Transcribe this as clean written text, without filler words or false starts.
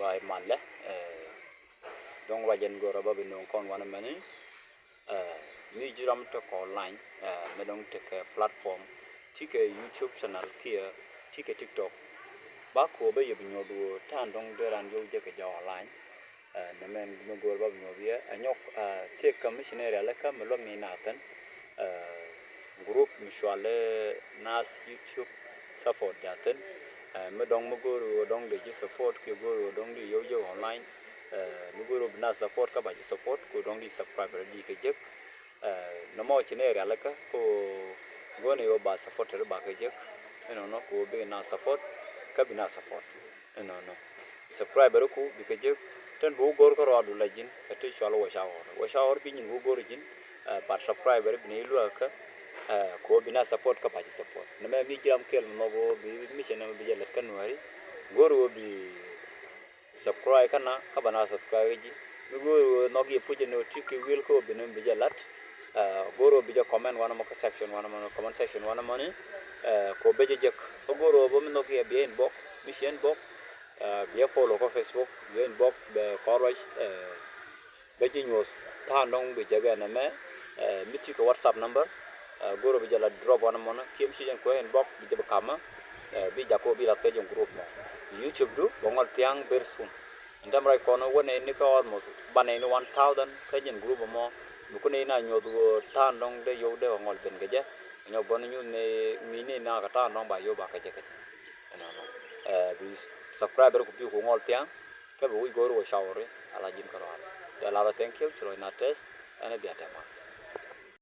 subscribe malle dong wajen go raba binong kon wana mani mi jiram to online me dong take platform tike YouTube channel kia tike TikTok ba ko be yebinyo du tan dong de ran yo je ke ja online na men me go raba binyo bia anyok take commissioner ala ka me lo mi naten group mishwale nas YouTube support jaten me dong mo go dong de support ke go dong di yo online me go na support ka ba support ko dong di subscriber di ke je no mo chine ala ka ko go ne yo ba support ba ke je no ko be na support ka bi na support no subscriber ko bi ke je ten bu gor ko ro du la jin ka te shalo wa shawor bi nyin bu gor jin par subscriber bi ne lu ka ko bina support ka paji support na me mi jam kel no go bi mi chena bi jala kan wari goro bi subscribe kana ka bana subscribe ji mi go no gi puje no tiki will ko bi no bi jalat goro bi ja comment wana mo section wana mo comment section wana mo ni ko be je ko goro bo mi no gi bi inbox mi chen box bi follow ko Facebook bi inbox be courage be ji news ta nong bi jabe na me mi ti ko WhatsApp number goro bi jala drop wana mona kim si ko inbox bi jabe kama bi jako bi la ke jong group mo YouTube du bongol tiang bersun ndam rai kono wone ni ko almost bane ni 1000 ke jeng group mo bu ne na nyodu tan dong de yo de ngol ben geje nyo bon nyu ne mi ne na ka tan dong ba yo ba ke je ke no bi subscriber ko bi ko ngol tiang ke bu goro wo shawre ala jin karo ala thank you chlo na test ana bi atama